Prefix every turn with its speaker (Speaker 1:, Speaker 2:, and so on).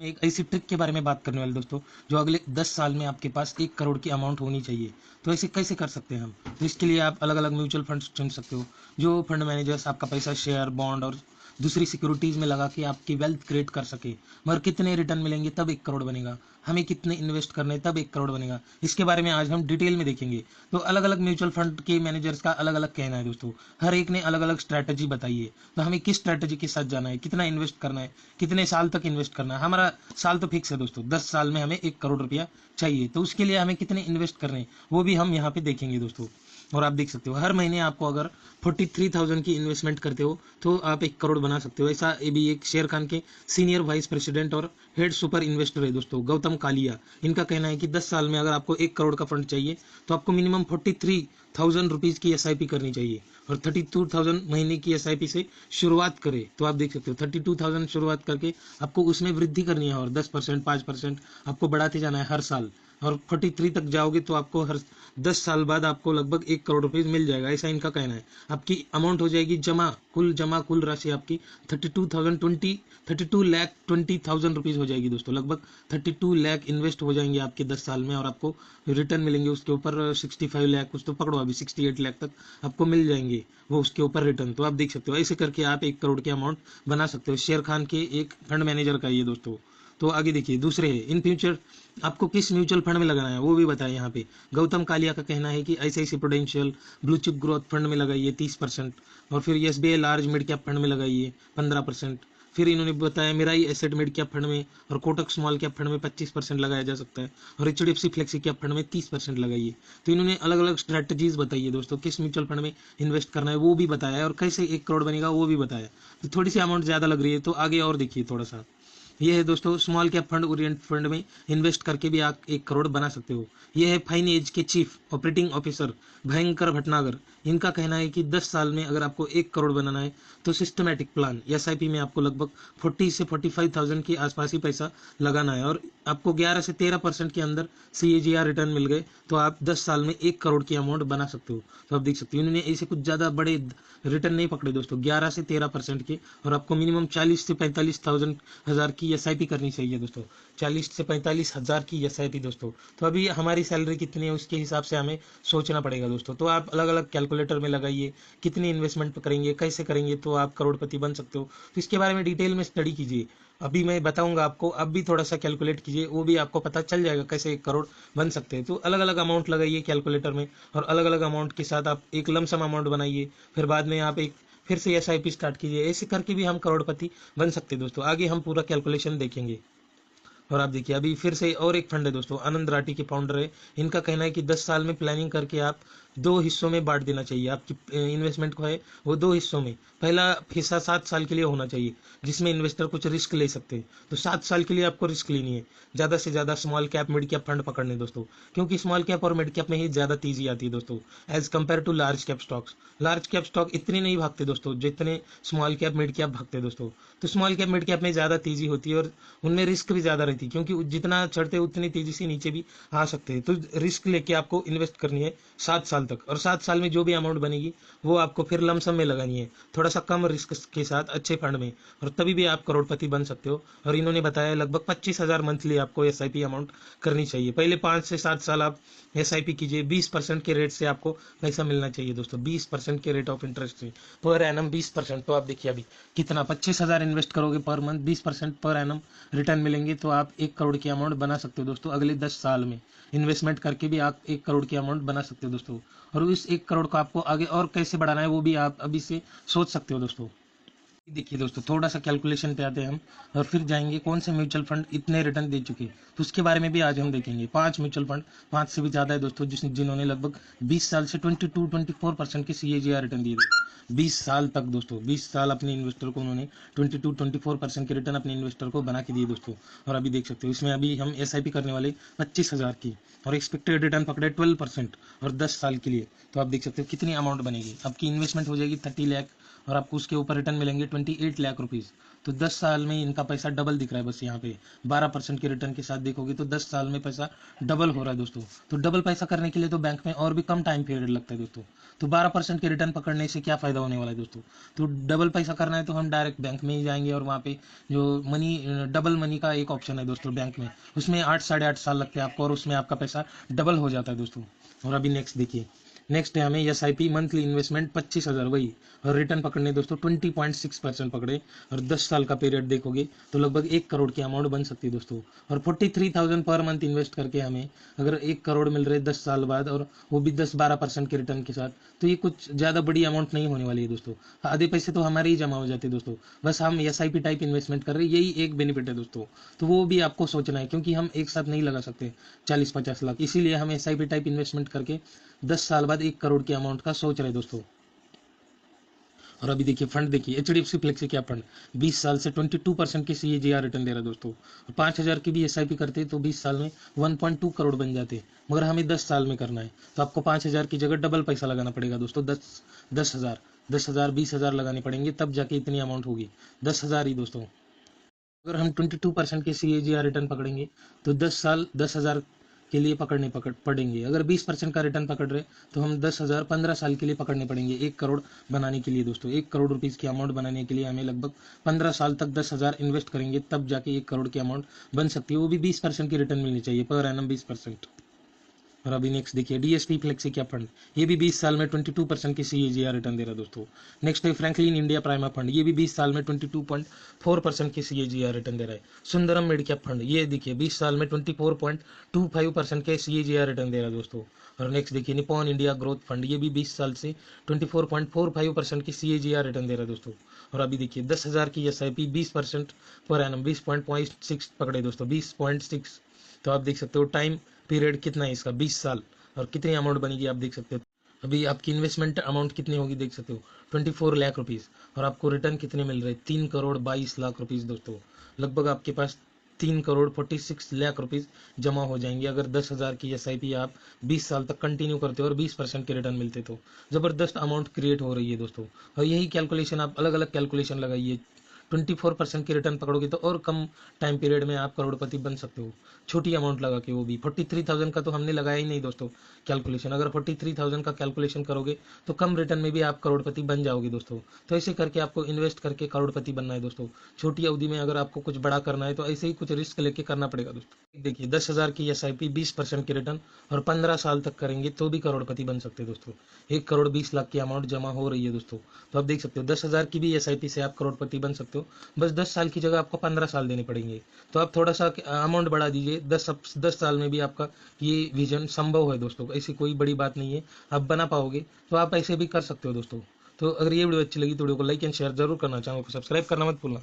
Speaker 1: एक ऐसी ट्रिक के बारे में बात करने वाले दोस्तों, जो अगले 10 साल में आपके पास 1 करोड़ की अमाउंट होनी चाहिए। तो ऐसे कैसे कर सकते हैं हम? तो इसके लिए आप अलग-अलग म्यूचुअल फंड्स चुन सकते हो। जो फंड मैनेजर्स आपका पैसा शेयर, बॉन्ड और दूसरी सिक्योरिटीज़ में लगा के आपकी वेल्थ क्रिएट कर सके। मगर कितने रिटर्न मिलेंगे तब 1 करोड़ बनेगा? हमें कितने इन्वेस्ट करने हैं तब 1 करोड़ बनेगा? इसके बारे में आज हम डिटेल में देखेंगे। तो अलग-अलग म्यूचुअल फंड के मैनेजर्स का अलग-अलग कहना है दोस्तों। हर एक ने अलग-अलग स्ट्रैटेजी बताई है। तो हमें किस स्ट्रैटेजी के साथ जाना है, कितना इन्वेस्ट करना है, कितने साल तक इन्वेस्ट करना है? हमारा साल तो फिक्स है दोस्तों, 10 साल में हमें 1 करोड़ रुपया चाहिए। तो उसके लिए हमें कितने इन्वेस्ट करने हैं, वो भी हम यहाँ पे देखेंगे दोस्तों। और आप देख सकते हो हर महीने आपको अगर 43,000 की इन्वेस्टमेंट करते हो तो आप 1 करोड़ बना सकते हो। ऐसा ये भी एक शेयर खान के सीनियर वाइस प्रेसिडेंट और हेड सुपर इन्वेस्टर है दोस्तों, गौतम कालिया। इनका कहना है कि 10 साल में अगर आपको 1 करोड़ का फंड चाहिए तो आपको मिनिमम 43,000 रुपीज़ की एसआईपी करनी चाहिए और 32,000 महीने की एसआईपी से शुरुआत करें। तो आप देख सकते हो 32,000 शुरुआत करके आपको उसमें वृद्धि करनी है और 10%, 5% आपको बढ़ाते जाना है हर साल। और 43 तक जाओगे तो आपको हर 10 साल बाद आपको लगभग 1 करोड़ रुपये मिल जाएगा, ऐसा इनका कहना है। आपकी अमाउंट हो जाएगी जमा कुल राशि आपकी 32 लाख 20,000 रुपीज़ हो जाएगी दोस्तों। लगभग 32 लाख इन्वेस्ट हो जाएंगे आपके 10 साल में और आपको रिटर्न मिलेंगे उसके ऊपर 65 लाख, कुछ तो पकड़ो अभी 68 लाख तक आपको मिल जाएंगे वो उसके ऊपर रिटर्न। तो आप देख सकते हो ऐसे करके आप 1 करोड़ की अमाउंट बना सकते हो। शेर खान के एक फंड मैनेजर का ये दोस्तों। तो आगे देखिए दूसरे है, इन फ्यूचर आपको किस म्यूचुअल फंड में लगाना है वो भी बताया यहाँ पे। गौतम कालिया का कहना है कि ICICI prudential blue chip growth fund में लगाइए 30%, और फिर SBI large mid cap fund में लगाइए 15%। फिर इन्होंने बताया Mirae asset mid cap fund में और कोटक स्मॉल कैप फंड में 25% लगाया जा सकता है, और HDFC फ्लेक्सी कैप फंड में 30% लगाइए। तो इन्होंने अलग अलग स्ट्रैटेजीज बताई है दोस्तों, किस म्यूचुअल फंड में इन्वेस्ट करना है वो भी बताया है, और कैसे 1 करोड़ बनेगा वो भी बताया। तो थोड़ी सी अमाउंट ज़्यादा लग रही है तो आगे और देखिए थोड़ा सा। ये है दोस्तों small cap fund Orient fund में इन्वेस्ट करके भी आप 1 करोड़ बना सकते हो। ये है फाइन एज के चीफ ऑपरेटिंग ऑफिसर भयंकर भटनागर। इनका कहना है कि 10 साल में अगर आपको 1 करोड़ बनाना है तो सिस्टमैटिक प्लान SIP में आपको लगभग 40 से 45,000 के आसपास ही पैसा लगाना है, और आपको 11 से 13% के अंदर CAGR रिटर्न मिल गए तो आप 10 साल में 1 करोड़ की अमाउंट बना सकते हो। तो आप देख सकते हो इन्होंने ऐसे कुछ ज़्यादा बड़े रिटर्न नहीं पकड़े दोस्तों, 11 से 13% के, और आपको मिनिमम 40 से 45,000 हज़ार की SIP करनी चाहिए दोस्तों। 40 से 45,000 की SIP दोस्तों। तो अभी हमारी सैलरी कितनी है उसके हिसाब से हमें सोचना पड़ेगा दोस्तों। तो आप अलग अलग कैलकुलेटर में लगाइए कितनी इन्वेस्टमेंट करेंगे, कैसे करेंगे तो आप करोड़पति बन सकते हो। तो इसके बारे में डिटेल में स्टडी कीजिए, अभी मैं बताऊंगा आपको। अब भी थोड़ा सा कैलकुलेट कीजिए, वो भी आपको पता चल जाएगा कैसे 1 करोड़ बन सकते हैं। तो अलग अलग अमाउंट लगाइए कैलकुलेटर में, और अलग अलग अमाउंट के साथ आप एक लमसम अमाउंट बनाइए, फिर बाद में आप एक फिर से SIP स्टार्ट कीजिए। ऐसे करके भी हम करोड़पति बन सकते हैं दोस्तों। आगे हम पूरा कैलकुलेशन देखेंगे। और आप देखिए अभी फिर से और एक फंड है दोस्तों, आनंद राठी के फाउंडर है। इनका कहना है कि 10 साल में प्लानिंग करके आप 2 हिस्सों में बांट देना चाहिए। आपकी इन्वेस्टमेंट को है वो 2 हिस्सों में। पहला हिस्सा 7 साल के लिए होना चाहिए जिसमें इन्वेस्टर कुछ रिस्क ले सकते हैं। तो 7 साल के लिए आपको रिस्क लेनी है, ज़्यादा से ज़्यादा small cap mid cap fund पकड़ने दोस्तों, क्योंकि स्मॉल कैप और मिड कैप में ही ज़्यादा तेजी आती है दोस्तों as compare to large cap stocks. Large cap stock इतने नहीं भागते दोस्तों जितने स्मॉल कैप मिड कैप भागते दोस्तों। तो स्मॉल कैप मिड कैप में ज़्यादा तेजी होती है और उनमें रिस्क भी ज़्यादा रहती है, क्योंकि जितना चढ़ते उतनी तेजी से नीचे भी आ सकते हैं। तो रिस्क लेके आपको इन्वेस्ट करनी है 7 साल तक, और 7 साल में जो भी अमाउंट बनेगी वो आपको फिर लमसम में लगानी है, थोड़ा सा कम रिस्क के साथ अच्छे फंड में, और तभी भी आप करोड़पति बन सकते हो। और इन्होंने बताया लगभग 25,000 मंथली आपको SIP अमाउंट करनी चाहिए। पहले 5 से 7 साल आप SIP कीजिए, 20% के रेट से आपको पैसा मिलना चाहिए दोस्तों, 20% के रेट ऑफ इंटरेस्ट से पर एनम 20%। तो आप देखिए अभी कितना 25,000 इन्वेस्ट करोगे per month, 20% per annum return मिलेंगे तो आप 1 करोड़ की अमाउंट बना सकते हो दोस्तों। अगले 10 साल में इन्वेस्टमेंट करके भी आप 1 करोड़ की अमाउंट बना सकते हो दोस्तों। और इस 1 करोड़ को आपको आगे और कैसे बढ़ाना है वो भी आप अभी से सोच सकते हो दोस्तों। देखिए दोस्तों थोड़ा सा कैलकुलेशन पे आते हैं हम, और फिर जाएंगे कौन से म्यूचुअल फंड इतने रिटर्न दे चुके हैं तो उसके बारे में भी आज हम देखेंगे। 5 म्यूचुअल फंड, 5 से भी ज़्यादा है दोस्तों, जिन्होंने लगभग 20 साल से 22-24% के CAGR रिटर्न दिए थे। 20 साल तक दोस्तों, 20 साल अपने इन्वेस्टर को उन्होंने 22-24% के रिटर्न अपने इन्वेस्टर को बना के दिए दोस्तों। और अभी देख सकते हो इसमें अभी हम SIP करने वाले 25,000 की, और एक्सपेक्टेड रिटर्न पकड़े 12% और 10 साल के लिए। तो आप देख सकते हो कितनी अमाउंट बनेगी। आपकी इन्वेस्टमेंट हो जाएगी 30 लाख और आपको उसके ऊपर रिटर्न मिलेंगे 28 लाख रुपीज़। तो 10 साल में इनका पैसा डबल दिख रहा है। बस यहाँ पे 12% के रिटर्न के साथ देखोगे तो 10 साल में पैसा डबल हो रहा है दोस्तों। तो डबल पैसा करने के लिए तो बैंक में और भी कम टाइम पीरियड लगता है दोस्तों। तो 12% के रिटर्न पकड़ने से क्या फायदा होने वाला है दोस्तों। तो डबल पैसा करना है तो हम डायरेक्ट बैंक में ही जाएंगे, और वहाँ पे जो मनी डबल मनी का एक ऑप्शन है दोस्तों बैंक में, उसमें 8 साढ़े 8 साल लगते हैं आपको, और उसमें आपका पैसा डबल हो जाता है दोस्तों। और अभी नेक्स्ट देखिए, नेक्स्ट है हमें SIP मंथली इन्वेस्टमेंट 25,000 वही, और रिटर्न पकड़ने दोस्तों 20.6% पकड़े, और 10 साल का पीरियड देखोगे तो लगभग 1 करोड़ की अमाउंट बन सकती है दोस्तों। और 43,000 पर मंथ इन्वेस्ट करके हमें अगर 1 करोड़ मिल रहे 10 साल बाद, और वो भी 10-12% के रिटर्न के साथ, तो ये कुछ ज़्यादा बड़ी अमाउंट नहीं होने वाली है दोस्तों। आधे पैसे तो हमारे ही जमा हो जाते हैं दोस्तों, बस हम SIP टाइप इन्वेस्टमेंट कर रहे हैं, यही एक बेनिफिट है दोस्तों। तो वो भी आपको सोचना है, क्योंकि हम एक साथ नहीं लगा सकते 40-50 लाख, इसीलिए हम SIP टाइप इन्वेस्टमेंट करके 10 साल बाद 1 करोड़ की अमाउंट का सोच रहे दोस्तों। और अभी देखिए फंड देखिए, HDFC फ्लेक्सी क्या फंड 20 साल से 22% की CAGR रिटर्न दे रहा है दोस्तों। और 5,000 की भी SIP करते तो 20 साल में 1.2 करोड़ बन जाते, मगर हमें 10 साल में करना है, तो आपको 5,000 की जगह डबल पैसा लगाना पड़ेगा दोस्तों। 10,000 20,000 लगाने पड़ेंगे, तब जाके इतनी अमाउंट होगी, 10,000 ही दोस्तों। अगर हम 22% के CAGR रिटर्न पकड़ेंगे तो 10 साल 10,000 के लिए पड़ेंगे। अगर 20% का रिटर्न पकड़ रहे तो हम 10,000 15 साल के लिए पकड़ने पड़ेंगे, 1 करोड़ बनाने के लिए दोस्तों। 1 करोड़ रुपीज़ की अमाउंट बनाने के लिए हमें लगभग 15 साल तक 10,000 इन्वेस्ट करेंगे, तब जाके 1 करोड़ की अमाउंट बन सकती है। वो भी 20% की रिटर्न मिलनी चाहिए, पर एनम 20%। और अभी नेक्स्ट देखिए, DSP फ्लेक्सी क्या फंड, ये भी 20 साल में 22% की CAGR रिटर्न दे रहा है दोस्तों। नेक्स्ट है फ्रैंकलिन इंडिया प्राइमा फंड, ये भी 20 साल में 22.4% की CAGR रिटर्न दे रहा है। सुंदरम मिड कैप फंड, ये देखिए 20 साल में 24.25% के CAGR रिटर्न दे रहा है दोस्तों। और नेक्स्ट देखिए निपॉन इंडिया ग्रोथ फंड, ये भी 20 साल से 24.45% की CAGR रिटर्न दे रहा है दोस्तों। और अभी देखिए 10,000 की SIP 20% पर एनम 20.6 पकड़े दोस्तों, 20.6। तो आप देख सकते हो टाइम पीरियड कितना है इसका, 20 साल, और कितनी अमाउंट बनेगी आप देख सकते हो। अभी आपकी इन्वेस्टमेंट अमाउंट कितनी होगी देख सकते हो, 24 लाख रुपीज़, और आपको रिटर्न कितने मिल रहे, 3 करोड़ 22 लाख रुपीज़ दोस्तों। लगभग आपके पास 3 करोड़ 46 लाख रुपीज़ जमा हो जाएंगे, अगर 10,000 की SIP आप 20 साल तक कंटिन्यू करते हो और 20% के रिटर्न मिलते, तो ज़बरदस्त अमाउंट क्रिएट हो रही है दोस्तों। और यही कैलकुलेशन आप अलग अलग कैलकुलेशन लगाइए, 24% की रिटर्न पकड़ोगे तो और कम टाइम पीरियड में आप करोड़पति बन सकते हो, छोटी अमाउंट लगा के। वो भी 43,000 का तो हमने लगाया ही नहीं दोस्तों कैलकुलेशन। अगर 43,000 का कैलकुलेशन करोगे तो कम रिटर्न में भी आप करोड़पति बन जाओगे दोस्तों। तो ऐसे करके आपको इन्वेस्ट करके करोड़पति बनना है दोस्तों। छोटी अवधि में अगर आपको कुछ बड़ा करना है तो ऐसे ही कुछ रिस्क लेके करना पड़ेगा दोस्तों। देखिए 10,000 की SIP 20% की रिटर्न और 15 साल तक करेंगे तो भी करोड़पति बन सकते हैं दोस्तों। 1 करोड़ 20 लाख की अमाउंट जमा हो रही है दोस्तों। तो आप देख सकते हो 10,000 की भी SIP से आप करोड़पति बन सकते हो, बस 10 साल की जगह आपको 15 साल देने पड़ेंगे। तो आप थोड़ा सा अमाउंट बढ़ा दीजिए, 10 साल में भी आपका ये विजन संभव है दोस्तों। ऐसी कोई बड़ी बात नहीं है, आप बना पाओगे, तो आप ऐसे भी कर सकते हो दोस्तों। तो अगर ये वीडियो अच्छी लगी तो वीडियो को लाइक एंड शेयर जरूर करना, चैनल को सब्सक्राइब करना मत भूलना।